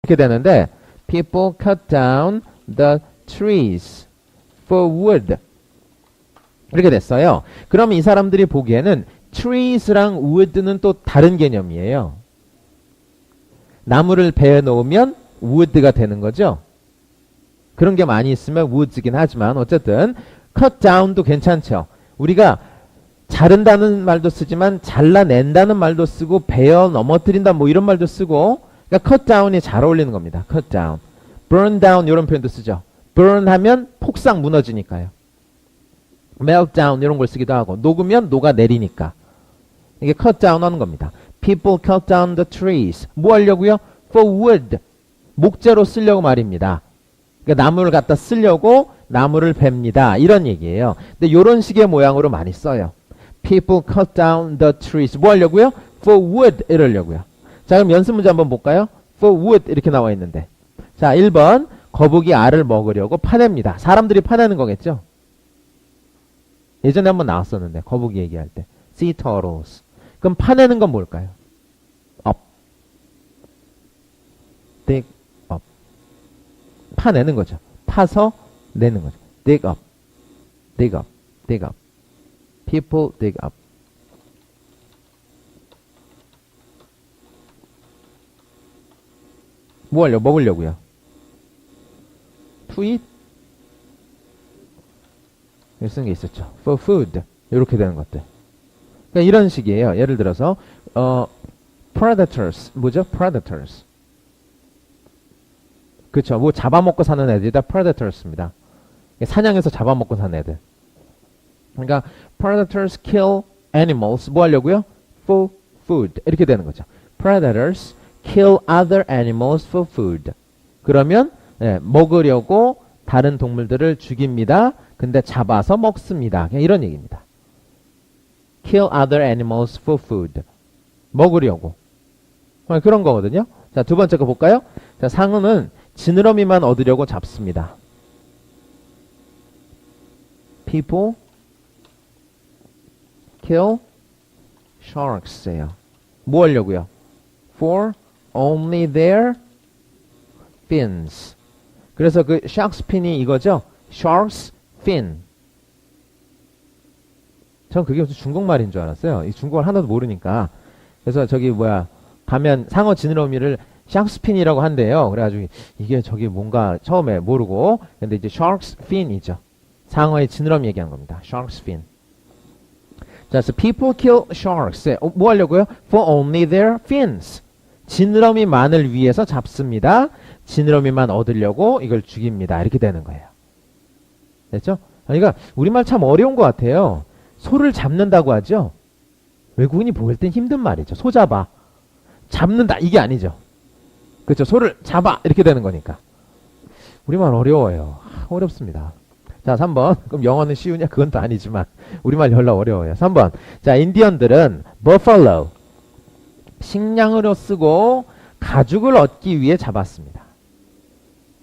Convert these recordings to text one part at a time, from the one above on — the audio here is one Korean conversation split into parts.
이렇게 되는데 people cut down the trees for wood 이렇게 됐어요. 그럼 이 사람들이 보기에는 trees랑 wood는 또 다른 개념이에요. 나무를 베어 놓으면 wood가 되는 거죠. 그런 게 많이 있으면 woods긴 하지만 어쨌든 cut down도 괜찮죠. 우리가 자른다는 말도 쓰지만 잘라낸다는 말도 쓰고 베어 넘어뜨린다 뭐 이런 말도 쓰고 그러니까 cut down이 잘 어울리는 겁니다. cut down. burn down 이런 표현도 쓰죠. burn 하면 폭삭 무너지니까요. melt down 이런 걸 쓰기도 하고 녹으면 녹아내리니까 이게 cut down 하는 겁니다. people cut down the trees. 뭐 하려고요? for wood. 목재로 쓰려고 말입니다. 그러니까 나무를 갖다 쓰려고 나무를 베입니다. 이런 얘기예요. 근데 이런 식의 모양으로 많이 써요. people cut down the trees. 뭐 하려고요? for wood 이러려고요. 자, 그럼 연습 문제 한번 볼까요? for wood 이렇게 나와 있는데. 자, 1번 거북이 알을 먹으려고 파냅니다. 사람들이 파내는 거겠죠? 예전에 한번 나왔었는데 거북이 얘기할 때. sea turtles. 그럼 파내는 건 뭘까요? up. dig up. 파내는 거죠. 파서 내는 거죠. dig up. dig up. dig up. people dig up. 뭐 하려고? 먹으려고요. to eat? 여기 쓴 게 있었죠. for food. 이렇게 되는 것들. 그러니까 이런 식이에요. 예를 들어서 predators. 뭐죠? predators. 그렇죠. 뭐 잡아먹고 사는 애들이 다 predators입니다. 사냥해서 잡아먹고 사는 애들. 그러니까 predators kill animals. 뭐 하려고요? for food. 이렇게 되는 거죠. predators kill other animals for food. 그러면 먹으려고 다른 동물들을 죽입니다. 근데 잡아서 먹습니다. 그냥 이런 얘기입니다. kill other animals for food. 먹으려고. 그런 거거든요. 자, 두 번째 거 볼까요? 자, 상어는 지느러미만 얻으려고 잡습니다. people kill sharks예요. 뭐 하려고요? for only their fins. 그래서 그 shark's fin이 이거죠? shark's fin. 전 그게 무슨 중국말인 줄 알았어요. 이 중국말 하나도 모르니까. 그래서 저기 가면 상어 지느러미를 shark's fin이라고 한대요. 그래가지고 이게 저기 뭔가 처음에 모르고 근데 이제 shark's fin이죠. 상어의 지느러미 얘기하는 겁니다. shark's fin. 자, so people kill sharks. 뭐 하려고요? for only their fins. 지느러미만을 위해서 잡습니다. 지느러미만 얻으려고 이걸 죽입니다. 이렇게 되는 거예요. 됐죠? 그러니까 우리말 참 어려운 것 같아요. 소를 잡는다고 하죠. 외국인이 볼 땐 힘든 말이죠. 소 잡아. 잡는다. 이게 아니죠. 그렇죠. 소를 잡아. 이렇게 되는 거니까. 우리말 어려워요. 어렵습니다. 자, 3번. 그럼 영어는 쉬우냐? 그건 또 아니지만 우리말 열라 어려워요. 3번. 자, 인디언들은 buffalo. 식량으로 쓰고 가죽을 얻기 위해 잡았습니다.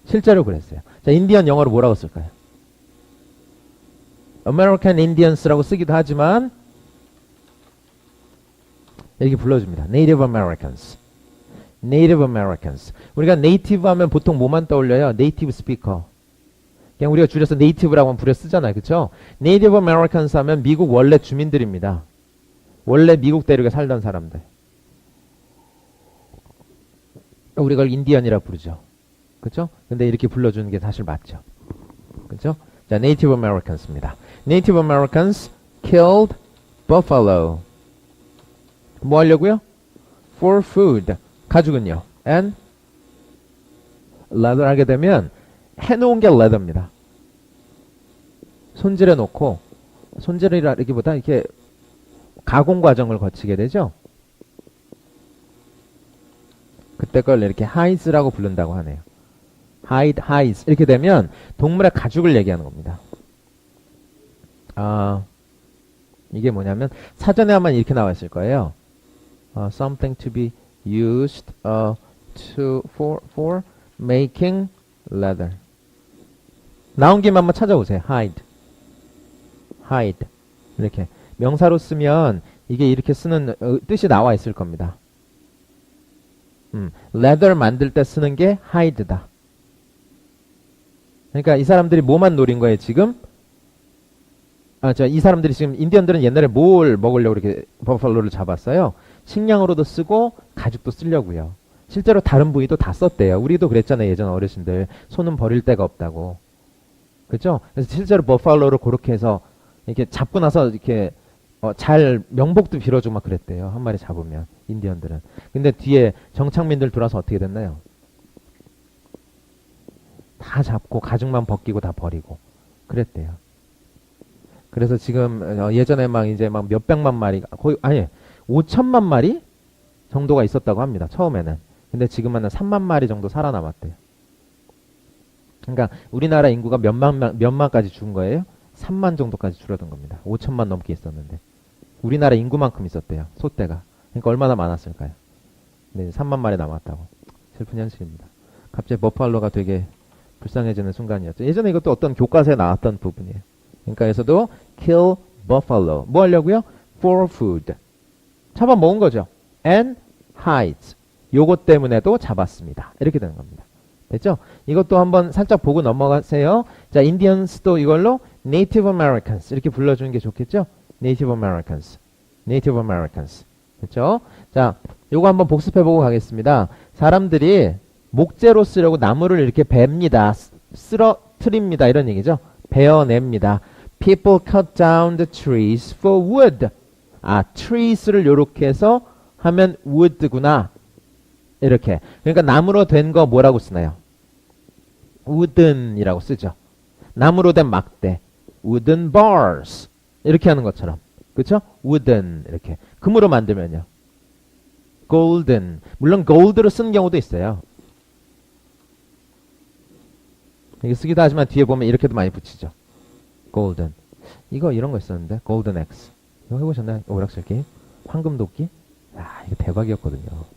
실제로 그랬어요. 자, 인디언 영어로 뭐라고 쓸까요? American Indians라고 쓰기도 하지만 이렇게 불러줍니다. Native Americans. Native Americans. 우리가 Native 하면 보통 뭐만 떠올려요? Native Speaker. 그냥 우리가 줄여서 Native라고 하면 부려 쓰잖아요. 그렇죠? Native Americans 하면 미국 원래 주민들입니다. 원래 미국 대륙에 살던 사람들. 우리가 그걸 인디언이라 부르죠. 그렇죠? 근데 이렇게 불러주는 게 사실 맞죠. 그렇죠? 자, Native Americans입니다. Native Americans killed buffalo. 뭐 하려고요? For food. 가죽은요. And leather 하게 되면 해놓은 게 leather입니다. 손질해 놓고 손질이라기보다 이렇게 가공 과정을 거치게 되죠. 그때 걸 이렇게 hide라고 부른다고 하네요. hides 이렇게 되면 동물의 가죽을 얘기하는 겁니다. 이게 뭐냐면 사전에 아마 이렇게 나와 있을 거예요. Something to be used for making leather. 나온 김에 한번 찾아보세요. hide 이렇게 명사로 쓰면 이게 이렇게 쓰는 뜻이 나와 있을 겁니다. leather 만들 때 쓰는 게 hide다. 그러니까 이 사람들이 뭐만 노린 거예요, 지금? 이 사람들이 지금 인디언들은 옛날에 뭘 먹으려고 이렇게 버팔로를 잡았어요? 식량으로도 쓰고 가죽도 쓰려고요. 실제로 다른 부위도 다 썼대요. 우리도 그랬잖아요, 예전 어르신들. 손은 버릴 데가 없다고. 그죠? 그래서 실제로 버팔로를 그렇게 해서 이렇게 잡고 나서 이렇게 잘 명복도 빌어주고 막 그랬대요. 한 마리 잡으면 인디언들은. 근데 뒤에 정착민들 들어와서 어떻게 됐나요? 다 잡고 가죽만 벗기고 다 버리고 그랬대요. 그래서 지금 예전에 막 이제 막 몇백만 마리가 거의 5천만 마리 정도가 있었다고 합니다. 처음에는. 근데 지금은 3만 마리 정도 살아남았대요. 그러니까 우리나라 인구가 몇만까지 죽은 거예요? 3만 정도까지 줄어든 겁니다. 5천만 넘게 있었는데. 우리나라 인구만큼 있었대요. 소떼가. 그러니까 얼마나 많았을까요? 네, 3만 마리 남았다고. 슬픈 현실입니다. 갑자기 버팔로가 되게 불쌍해지는 순간이었죠. 예전에 이것도 어떤 교과서에 나왔던 부분이에요. 그러니까 에서도 kill buffalo. 뭐 하려고요? For food. 잡아먹은 거죠. And hides. 요것 때문에도 잡았습니다. 이렇게 되는 겁니다. 됐죠? 이것도 한번 살짝 보고 넘어가세요. 자, 인디언스도 이걸로 Native Americans 이렇게 불러주는 게 좋겠죠? Native Americans. Native Americans. 됐죠? 자, 요거 한번 복습해보고 가겠습니다. 사람들이 목재로 쓰려고 나무를 이렇게 뱁니다. 쓰러트립니다. 이런 얘기죠. 베어냅니다. People cut down the trees for wood. trees를 요렇게 해서 하면 wood구나. 이렇게. 그러니까 나무로 된 거 뭐라고 쓰나요? wooden이라고 쓰죠. 나무로 된 막대. wooden bars. 이렇게 하는 것처럼. 그쵸? wooden. 이렇게. 금으로 만들면요. golden. 물론 gold로 쓰는 경우도 있어요. 이게 쓰기도 하지만 뒤에 보면 이렇게도 많이 붙이죠. golden. 이런 거 있었는데. golden X. 이거 해보셨나요? 오락실 게임? 황금 도끼? 이거 대박이었거든요.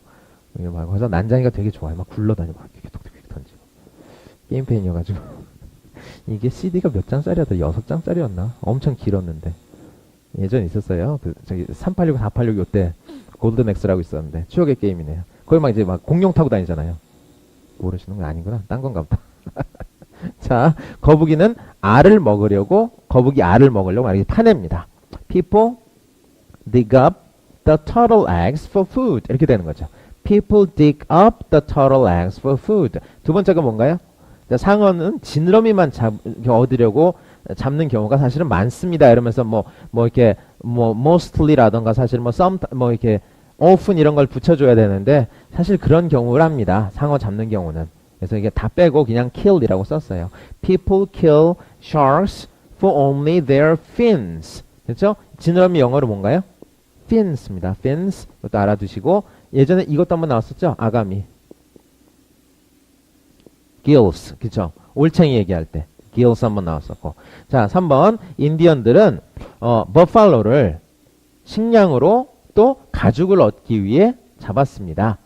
이거 막, 그래서 난장이가 되게 좋아요. 막 굴러다니고, 막 이렇게 톡톡톡 던지고. 게임팬이어가지고. 이게 CD가 몇 장짜리였다? 6장짜리였나? 엄청 길었는데. 예전에 있었어요. 386, 486 요때 골든 X라고 있었는데. 추억의 게임이네요. 거기 막 이제 막 공룡 타고 다니잖아요. 모르시는 건 아니구나. 딴 건가 보다. 자, 거북이는 알을 먹으려고, 거북이 알을 먹으려고 이렇게 파냅니다. People dig up the turtle eggs for food. 이렇게 되는 거죠. People dig up the turtle eggs for food. 두 번째가 뭔가요? 자, 상어는 지느러미만 얻으려고 잡는 경우가 사실은 많습니다. 이러면서 이렇게 mostly라던가 사실 이렇게 often 이런 걸 붙여줘야 되는데 사실 그런 경우랍니다. 상어 잡는 경우는. 그래서 이게 다 빼고 그냥 kill이라고 썼어요. People kill sharks for only their fins. 그렇죠? 지느러미 영어로 뭔가요? fins입니다. fins. 이것도 알아두시고 예전에 이것도 한번 나왔었죠? 아가미. gills. 그쵸? 올챙이 얘기할 때. gills 한번 나왔었고. 자, 3번. 인디언들은, 버팔로를 식량으로 또 가죽을 얻기 위해 잡았습니다.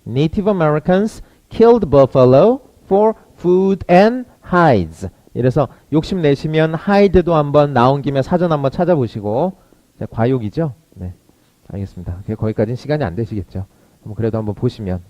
Native Americans killed buffalo for food and hides. 이래서 욕심내시면 hide도 한번 나온 김에 사전 한번 찾아보시고. 자, 과욕이죠? 네. 알겠습니다. 거기까지는 시간이 안 되시겠죠. 그래도 한번 보시면